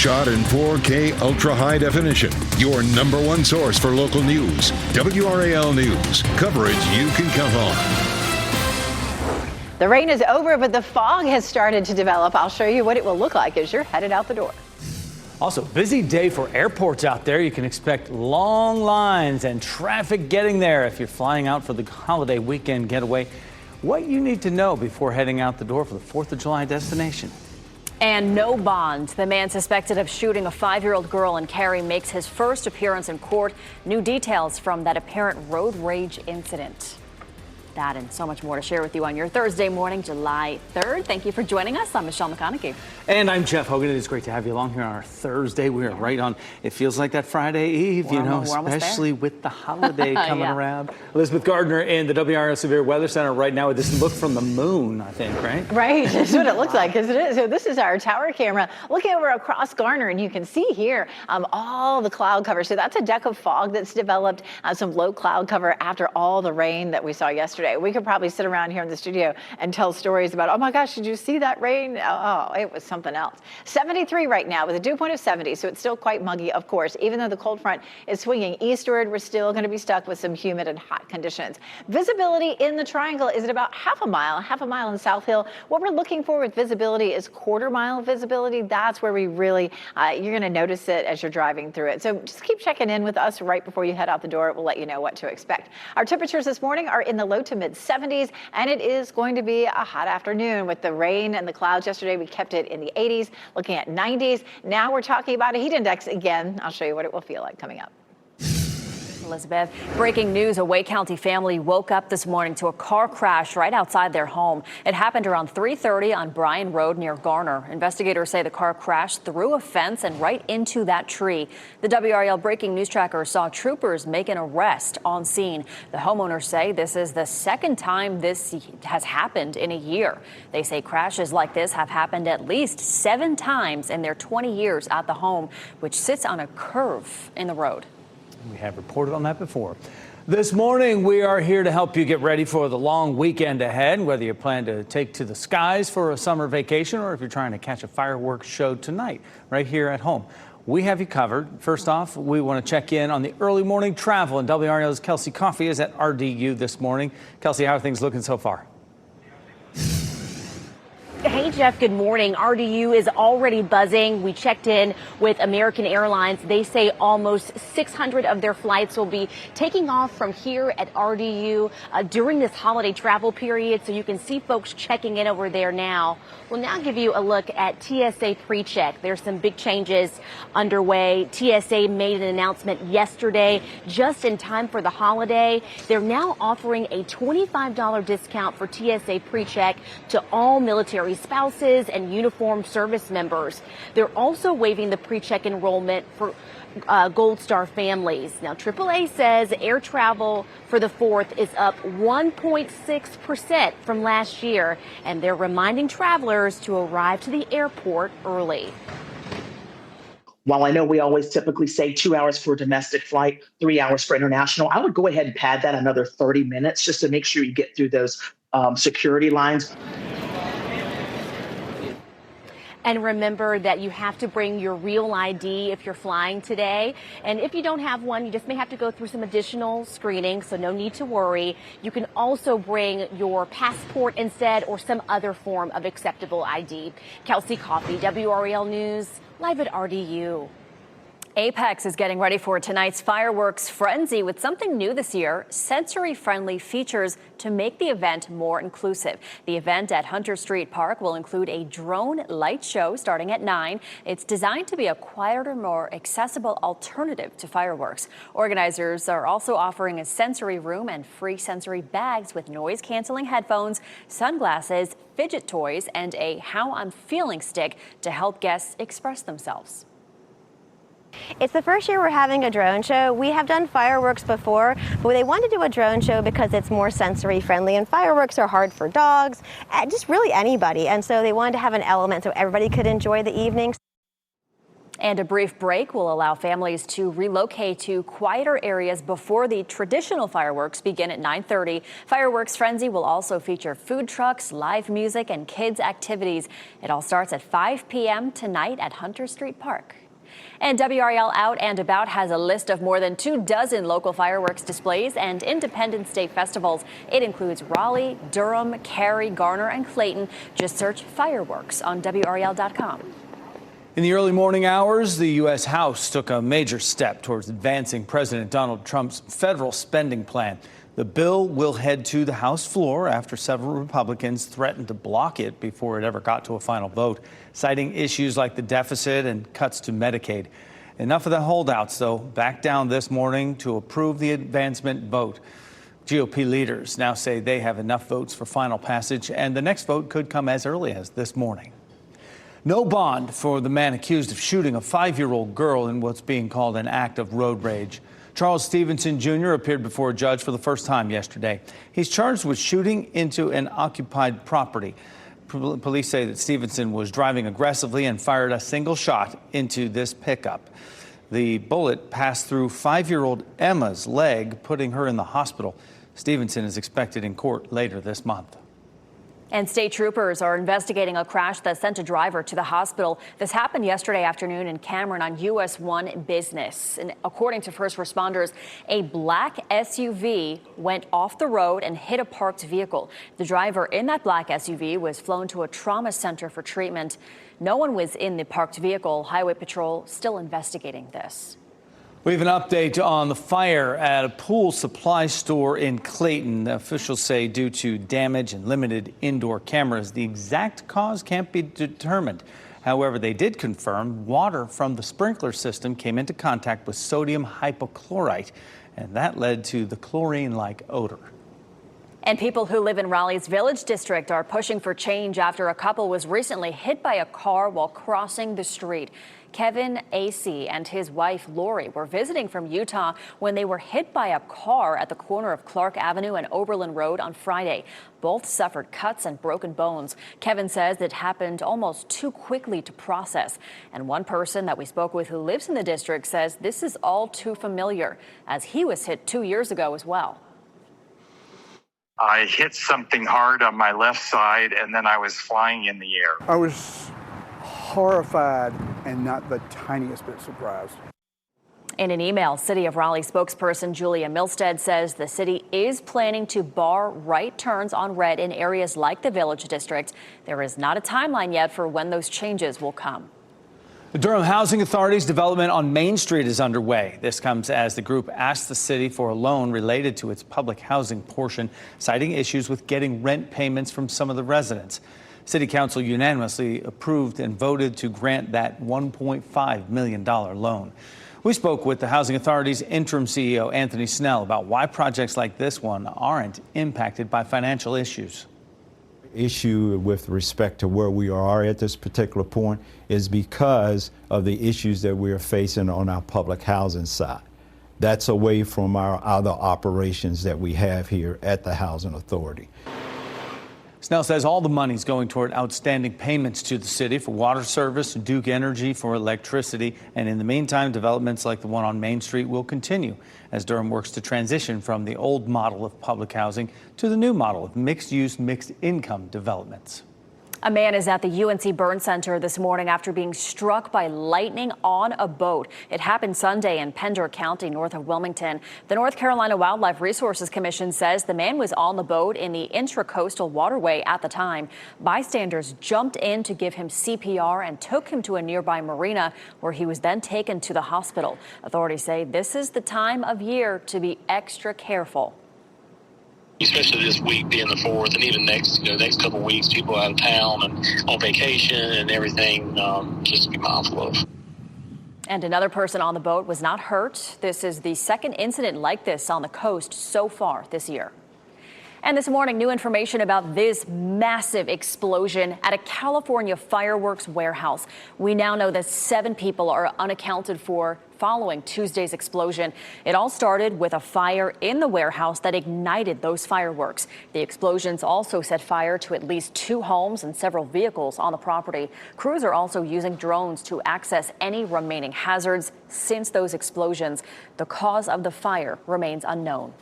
shot in 4K ultra high definition. Your number one source for local news. WRAL News. Coverage you can count on. The rain is over, but the fog has started to develop. I'll show you what it will look like as you're headed out the door. Also, busy day for airports out there. You can expect long lines and traffic getting there if you're flying out for the holiday weekend getaway. What you need to know before heading out the door for the 4th of July destination. And no bond. The man suspected of shooting a 5-year-old girl in Cary makes his first appearance in court. New details from that apparent road rage incident. That and so much more to share with you on your Thursday morning, July 3rd. Thank you for joining us. I'm Michelle McConaughey. And I'm Jeff Hogan. It is great to have you along here on our Thursday. We are right on, it feels like that Friday Eve, especially with the holiday coming around. Elizabeth Gardner in the WRAL Severe Weather Center right now with this look from the moon, I think, right? Right. That's what it looks like, isn't it? So this is our tower camera looking over across Garner, and you can see here all the cloud cover. So that's a deck of fog that's developed, some low cloud cover after all the rain that we saw yesterday. We could probably sit around here in the studio and tell stories about, oh my gosh, did you see that rain? Oh, it was something else. 73 right now with a dew point of 70, so it's still quite muggy, of course. Even though the cold front is swinging eastward, we're still going to be stuck with some humid and hot conditions. Visibility in the triangle is at about half a mile in South Hill. What we're looking for with visibility is quarter-mile visibility. That's where we really, you're going to notice it as you're driving through it. So just keep checking in with us right before you head out the door. We'll let you know what to expect. Our temperatures this morning are in the low to mid 70s, and it is going to be a hot afternoon with the rain and the clouds. Yesterday we kept it in the 80s, looking at 90s. Now we're talking about a heat index again. I'll show you what it will feel like coming up. Elizabeth, breaking news, a Wake County family woke up this morning to a car crash right outside their home. It happened around 3:30 on Bryan Road near Garner. Investigators say the car crashed through a fence and right into that tree. The WRAL breaking news tracker saw troopers make an arrest on scene. The homeowners say this is the second time this has happened in a year. They say crashes like this have happened at least 7 times in their 20 years at the home, which sits on a curve in the road. We have reported on that before. This morning, we are here to help you get ready for the long weekend ahead, whether you plan to take to the skies for a summer vacation or if you're trying to catch a fireworks show tonight right here at home. We have you covered. First off, we want to check in on the early morning travel, and WRAL's Kelsey Coffey is at RDU this morning. Kelsey, how are things looking so far? Hey, Jeff, good morning. RDU is already buzzing. We checked in with American Airlines. They say almost 600 of their flights will be taking off from here at RDU during this holiday travel period. So you can see folks checking in over there now. We'll now give you a look at TSA PreCheck. There's some big changes underway. TSA made an announcement yesterday just in time for the holiday. They're now offering a $25 discount for TSA PreCheck to all military spouses and uniformed service members. They're also waiving the PreCheck enrollment for Gold Star families. Now, AAA says air travel for the 4th is up 1.6% from last year, and they're reminding travelers to arrive to the airport early. While I know we always typically say 2 hours for a domestic flight, 3 hours for international, I would go ahead and pad that another 30 minutes just to make sure you get through those security lines. And remember that you have to bring your real ID if you're flying today. And if you don't have one, you just may have to go through some additional screening, so no need to worry. You can also bring your passport instead or some other form of acceptable ID. Kelsey Coffey, WRAL News, live at RDU. Apex is getting ready for tonight's fireworks frenzy with something new this year, sensory-friendly features to make the event more inclusive. The event at Hunter Street Park will include a drone light show starting at 9. It's designed to be a quieter, more accessible alternative to fireworks. Organizers are also offering a sensory room and free sensory bags with noise-canceling headphones, sunglasses, fidget toys, and a How I'm Feeling stick to help guests express themselves. It's the first year we're having a drone show. We have done fireworks before, but they wanted to do a drone show because it's more sensory friendly, and fireworks are hard for dogs, just really anybody. And so they wanted to have an element so everybody could enjoy the evening. And a brief break will allow families to relocate to quieter areas before the traditional fireworks begin at 9:30. Fireworks Frenzy will also feature food trucks, live music, and kids' activities. It all starts at 5 p.m. tonight at Hunter Street Park. And WRAL Out and About has a list of more than 24 local fireworks displays and Independence Day festivals. It includes Raleigh, Durham, Cary, Garner, and Clayton. Just search fireworks on WRAL.com. In the early morning hours, the U.S. House took a major step towards advancing President Donald Trump's federal spending plan. The bill will head to the House floor after several Republicans threatened to block it before it ever got to a final vote, citing issues like the deficit and cuts to Medicaid. Enough of the holdouts, though, backed down this morning to approve the advancement vote. GOP leaders now say they have enough votes for final passage, and the next vote could come as early as this morning. No bond for the man accused of shooting a 5-year-old girl in what's being called an act of road rage. Charles Stevenson Jr. appeared before a judge for the first time yesterday. He's charged with shooting into an occupied property. Police say that Stevenson was driving aggressively and fired a single shot into this pickup. The bullet passed through 5-year-old Emma's leg, putting her in the hospital. Stevenson is expected in court later this month. And state troopers are investigating a crash that sent a driver to the hospital. This happened yesterday afternoon in Cameron on US 1 Business. And according to first responders, a black SUV went off the road and hit a parked vehicle. The driver in that black SUV was flown to a trauma center for treatment. No one was in the parked vehicle. Highway Patrol still investigating this. We have an update on the fire at a pool supply store in Clayton. Officials say due to damage and limited indoor cameras, the exact cause can't be determined. However, they did confirm water from the sprinkler system came into contact with sodium hypochlorite, and that led to the chlorine-like odor. And people who live in Raleigh's Village District are pushing for change after a couple was recently hit by a car while crossing the street. Kevin A.C. and his wife Lori were visiting from Utah when they were hit by a car at the corner of Clark Avenue and Oberlin Road on Friday. Both suffered cuts and broken bones. Kevin says it happened almost too quickly to process. And one person that we spoke with who lives in the district says this is all too familiar, as he was hit 2 years ago as well. I hit something hard on my left side, and then I was flying in the air. I was horrified and not the tiniest bit surprised. In an email, City of Raleigh spokesperson Julia Milstead says the city is planning to bar right turns on red in areas like the Village District. There is not a timeline yet for when those changes will come. The Durham Housing Authority's development on Main Street is underway. This comes as the group asked the city for a loan related to its public housing portion, citing issues with getting rent payments from some of the residents. City Council unanimously approved and voted to grant that $1.5 million loan. We spoke with the Housing Authority's interim CEO, Anthony Snell, about why projects like this one aren't impacted by financial issues. Issue with respect to where we are at this particular point is because of the issues that we are facing on our public housing side. That's away from our other operations that we have here at the Housing Authority. Snell says all the money's going toward outstanding payments to the city for water service, Duke Energy for electricity, and in the meantime, developments like the one on Main Street will continue as Durham works to transition from the old model of public housing to the new model of mixed-use, mixed-income developments. A man is at the UNC Burn Center this morning after being struck by lightning on a boat. It happened Sunday in Pender County, north of Wilmington. The North Carolina Wildlife Resources Commission says the man was on the boat in the intracoastal waterway at the time. Bystanders jumped in to give him CPR and took him to a nearby marina where he was then taken to the hospital. Authorities say this is the time of year to be extra careful. Especially this week being the 4th, and even next couple of weeks, people out of town and on vacation and everything, just to be mindful of. And another person on the boat was not hurt. This is the second incident like this on the coast so far this year. And this morning, new information about this massive explosion at a California fireworks warehouse. We now know that 7 people are unaccounted for following Tuesday's explosion. It all started with a fire in the warehouse that ignited those fireworks. The explosions also set fire to at least 2 homes and several vehicles on the property. Crews are also using drones to access any remaining hazards since those explosions. The cause of the fire remains unknown.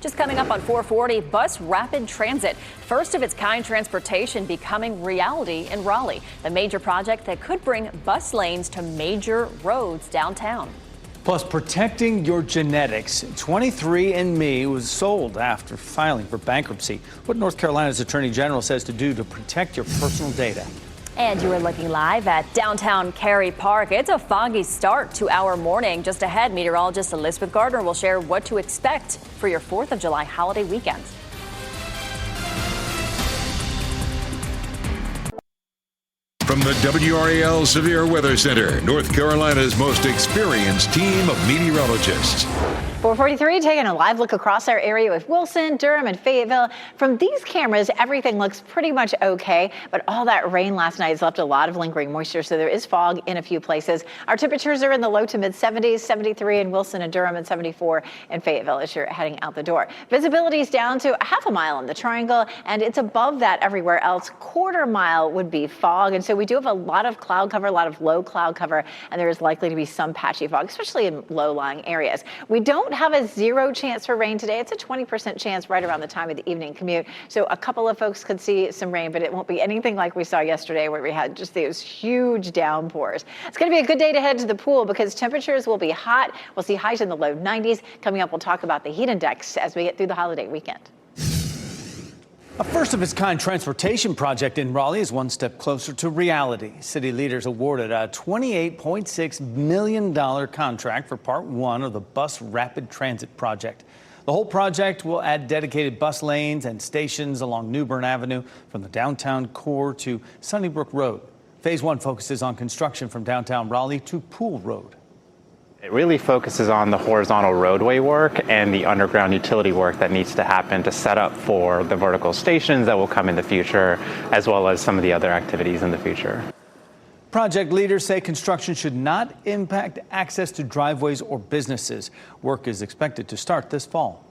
Just coming up on 440, bus rapid transit. First of its kind transportation becoming reality in Raleigh. The major project that could bring bus lanes to major roads downtown. Plus, protecting your genetics. 23andMe was sold after filing for bankruptcy. What North Carolina's Attorney General says to do to protect your personal data. And you are looking live at downtown Cary Park. It's a foggy start to our morning. Just ahead, meteorologist Elizabeth Gardner will share what to expect for your 4th of July holiday weekend. From the WRAL Severe Weather Center, North Carolina's most experienced team of meteorologists. 443, taking a live look across our area with Wilson, Durham, and Fayetteville. From these cameras, everything looks pretty much okay, but all that rain last night has left a lot of lingering moisture, so there is fog in a few places. Our temperatures are in the low to mid 70s, 73 in Wilson and Durham, and 74 in Fayetteville as you're heading out the door. Visibility is down to a half a mile in the Triangle, and it's above that everywhere else. Quarter mile would be fog, and so we do have a lot of cloud cover, a lot of low cloud cover, and there is likely to be some patchy fog, especially in low-lying areas. We don't have a 0 chance for rain today. It's a 20% chance right around the time of the evening commute. So a couple of folks could see some rain, but it won't be anything like we saw yesterday where we had just those huge downpours. It's going to be a good day to head to the pool because temperatures will be hot. We'll see highs in the low 90s. Coming up, we'll talk about the heat index as we get through the holiday weekend. A first-of-its-kind transportation project in Raleigh is one step closer to reality. City leaders awarded a $28.6 million contract for Part 1 of the Bus Rapid Transit Project. The whole project will add dedicated bus lanes and stations along New Bern Avenue from the downtown core to Sunnybrook Road. Phase 1 focuses on construction from downtown Raleigh to Pool Road. It really focuses on the horizontal roadway work and the underground utility work that needs to happen to set up for the vertical stations that will come in the future, as well as some of the other activities in the future. Project leaders say construction should not impact access to driveways or businesses. Work is expected to start this fall.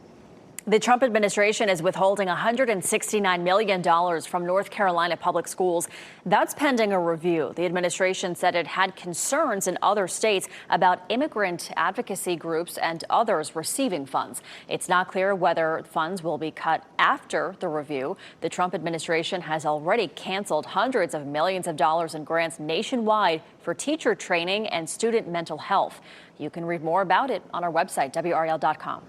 The Trump administration is withholding $169 million from North Carolina public schools. That's pending a review. The administration said it had concerns in other states about immigrant advocacy groups and others receiving funds. It's not clear whether funds will be cut after the review. The Trump administration has already canceled hundreds of millions of dollars in grants nationwide for teacher training and student mental health. You can read more about it on our website, WRAL.com.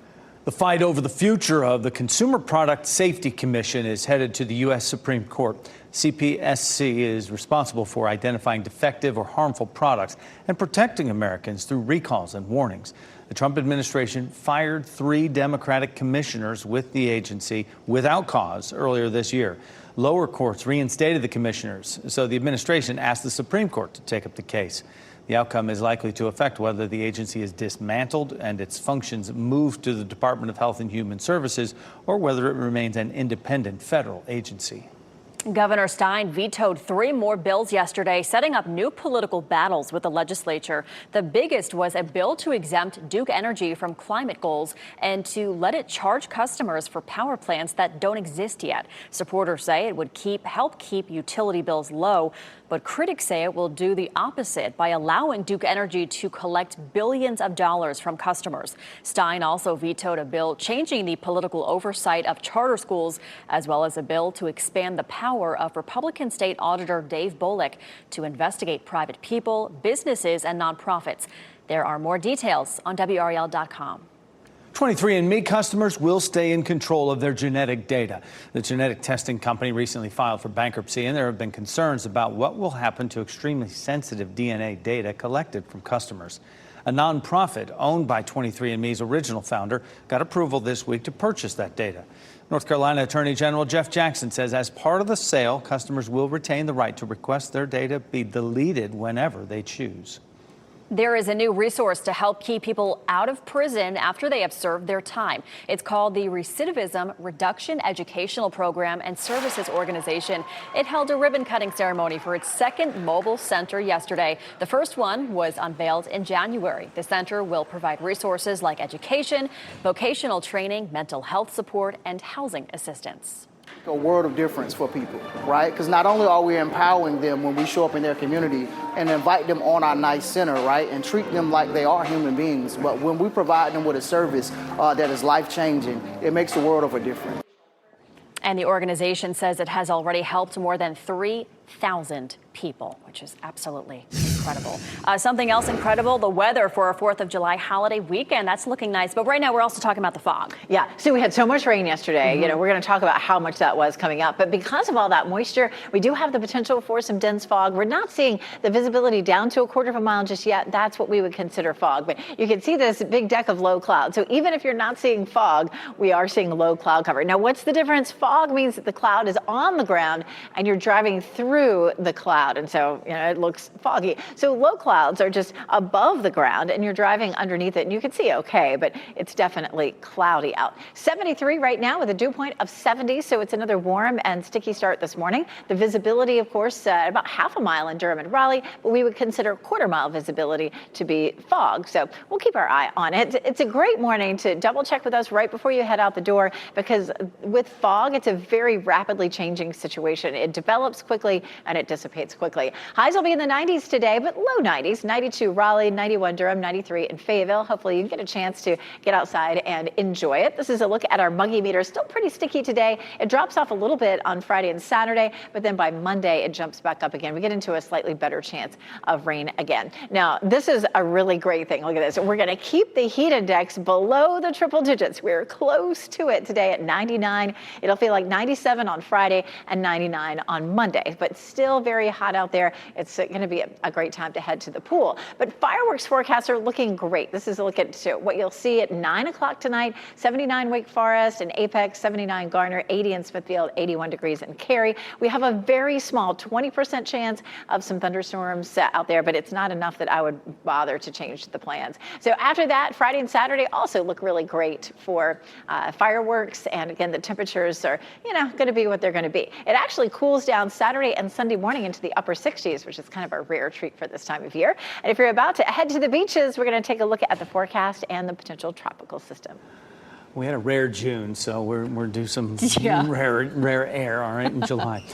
The fight over the future of the Consumer Product Safety Commission is headed to the U.S. Supreme Court. CPSC is responsible for identifying defective or harmful products and protecting Americans through recalls and warnings. The Trump administration fired 3 Democratic commissioners with the agency without cause earlier this year. Lower courts reinstated the commissioners, so the administration asked the Supreme Court to take up the case. The outcome is likely to affect whether the agency is dismantled and its functions moved to the Department of Health and Human Services or whether it remains an independent federal agency. Governor Stein vetoed 3 more bills yesterday, setting up new political battles with the legislature. The biggest was a bill to exempt Duke Energy from climate goals and to let it charge customers for power plants that don't exist yet. Supporters say it would help keep utility bills low, but critics say it will do the opposite by allowing Duke Energy to collect billions of dollars from customers. Stein also vetoed a bill changing the political oversight of charter schools, as well as a bill to expand the power of Republican State Auditor Dave Bolek to investigate private people, businesses, and nonprofits. There are more details on WRAL.com. 23andMe customers will stay in control of their genetic data. The genetic testing company recently filed for bankruptcy, and there have been concerns about what will happen to extremely sensitive DNA data collected from customers. A nonprofit owned by 23andMe's original founder got approval this week to purchase that data. North Carolina Attorney General Jeff Jackson says as part of the sale, customers will retain the right to request their data be deleted whenever they choose. There is a new resource to help keep people out of prison after they have served their time. It's called the Recidivism Reduction Educational Program and Services Organization. It held a ribbon-cutting ceremony for its second mobile center yesterday. The first one was unveiled in January. The center will provide resources like education, vocational training, mental health support, and housing assistance. A world of difference for people, right? Because not only are we empowering them when we show up in their community and invite them on our nice center, right, and treat them like they are human beings, but when we provide them with a service that is life-changing, it makes a world of a difference. And the organization says it has already helped more than 3,000 people, which is absolutely incredible. Something else incredible, the weather for our 4th of July holiday weekend. That's looking nice. But right now, we're also talking about the fog. Yeah, so we had so much rain yesterday. You know, we're going to talk about how much that was coming up. But because of all that moisture, we do have the potential for some dense fog. We're not seeing the visibility down to a quarter of a mile just yet. That's what we would consider fog. But you can see this big deck of low cloud. So even if you're not seeing fog, we are seeing low cloud cover. Now, what's the difference? Fog means that the cloud is on the ground and you're driving through the cloud. And so, you know, it looks foggy. So low clouds are just above the ground and you're driving underneath it and you can see okay, but it's definitely cloudy out. 73 right now with a dew point of 70. So it's another warm and sticky start this morning. The visibility, of course, about half a mile in Durham and Raleigh, but we would consider quarter mile visibility to be fog. So we'll keep our eye on it. It's a great morning to double check with us right before you head out the door because with fog, it's a very rapidly changing situation. It develops quickly and it dissipates quickly. Highs will be in the 90s today, but low 90s, 92 Raleigh, 91 Durham, 93 in Fayetteville. Hopefully you can get a chance to get outside and enjoy it. This is a look at our muggy meter. Still pretty sticky today. It drops off a little bit on Friday and Saturday, but then by Monday it jumps back up again. We get into a slightly better chance of rain again. Now, this is a really great thing. Look at this. We're going to keep the heat index below the triple digits. We're close to it today at 99. It'll feel like 97 on Friday and 99 on Monday, but still very hot out there. It's going to be a great time to head to the pool. But fireworks forecasts are looking great. This is a look at what you'll see at 9 o'clock tonight. 79 Wake Forest and Apex, 79 Garner, 80 in Smithfield, 81 degrees in Cary. We have a very small 20% chance of some thunderstorms out there, but it's not enough that I would bother to change the plans. So after that, Friday and Saturday also look really great for fireworks. And again, the temperatures are, going to be what they're going to be. It actually cools down Saturday and Sunday morning into the upper 60s, which is kind of a rare treat for this time of year. And if you're about to head to the beaches, we're going to take a look at the forecast and the potential tropical system. We had a rare June, so we're due some rare air, all right, in July.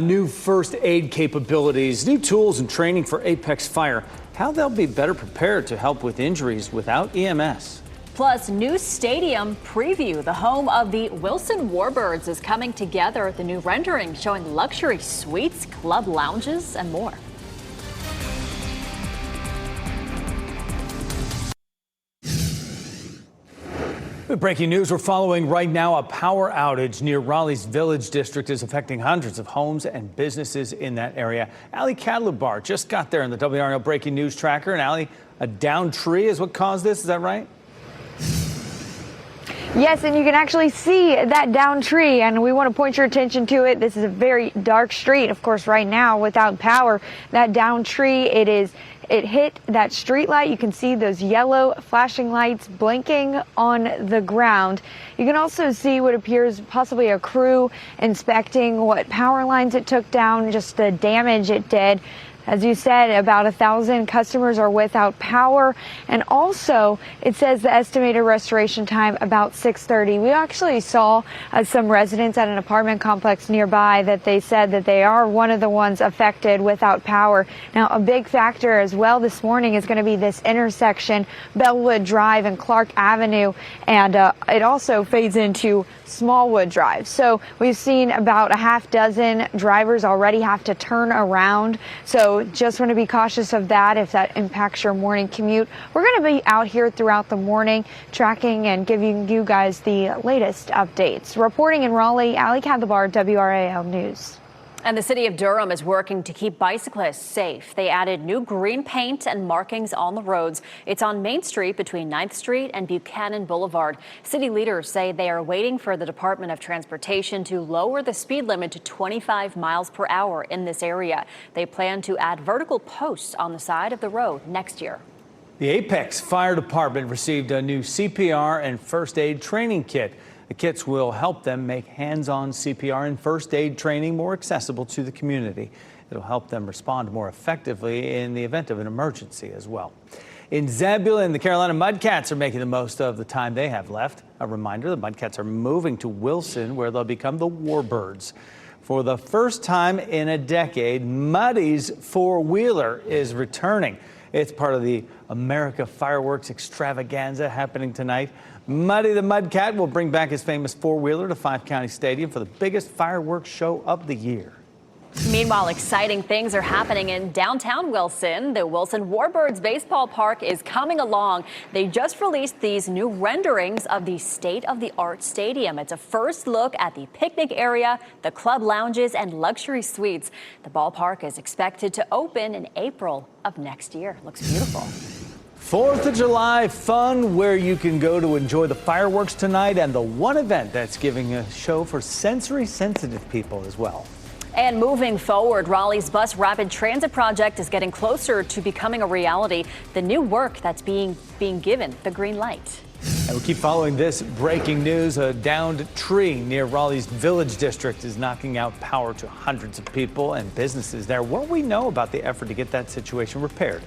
New first aid capabilities, new tools and training for Apex Fire. How they'll be better prepared to help with injuries without EMS. Plus, new stadium preview. The home of the Wilson Warbirds is coming together. The new rendering showing luxury suites, club lounges, and more. Breaking news we're following right now. A power outage near Raleigh's Village District is affecting hundreds of homes and businesses in that area. Ali Kadlubar just got there in the WRAL Breaking News Tracker. And Ali, a downed tree is what caused this. Is that right? Yes, and you can actually see that downed tree, and we want to point your attention to it. This is a very dark street, of course, right now without power. That downed tree, it hit that street light. You can see those yellow flashing lights blinking on the ground. You can also see what appears possibly a crew inspecting what power lines it took down, just the damage it did. As you said, about 1,000 customers are without power. And also, it says the estimated restoration time about 6:30. We actually saw some residents at an apartment complex nearby that they said that they are one of the ones affected without power. Now, a big factor as well this morning is going to be this intersection, Bellwood Drive and Clark Avenue. And it also fades into Smallwood Drive. So we've seen about a half dozen drivers already have to turn around. So just want to be cautious of that if that impacts your morning commute. We're going to be out here throughout the morning tracking and giving you guys the latest updates. Reporting in Raleigh, Ali Kadlubar, WRAL News. And the city of Durham is working to keep bicyclists safe. They added new green paint and markings on the roads. It's on Main Street between 9th Street and Buchanan Boulevard. City leaders say they are waiting for the Department of Transportation to lower the speed limit to 25 miles per hour in this area. They plan to add vertical posts on the side of the road next year. The Apex Fire Department received a new CPR and first aid training kit. The kits will help them make hands-on CPR and first aid training more accessible to the community. It'll help them respond more effectively in the event of an emergency as well. In Zebulon, the Carolina Mudcats are making the most of the time they have left. A reminder, the Mudcats are moving to Wilson, where they'll become the Warbirds. For the first time in a decade, Muddy's four-wheeler is returning. It's part of the America Fireworks Extravaganza happening tonight. Muddy the Mudcat will bring back his famous four-wheeler to Five County Stadium for the biggest fireworks show of the year. Meanwhile, exciting things are happening in downtown Wilson. The Wilson Warbirds Baseball Park is coming along. They just released these new renderings of the state-of-the-art stadium. It's a first look at the picnic area, the club lounges, and luxury suites. The ballpark is expected to open in April of next year. Looks beautiful. 4th of July fun, where you can go to enjoy the fireworks tonight, and the one event that's giving a show for sensory-sensitive people as well. And moving forward, Raleigh's bus rapid transit project is getting closer to becoming a reality. The new work that's being given the green light. And we'll keep following this breaking news. A downed tree near Raleigh's Village District is knocking out power to hundreds of people and businesses there. What do we know about the effort to get that situation repaired?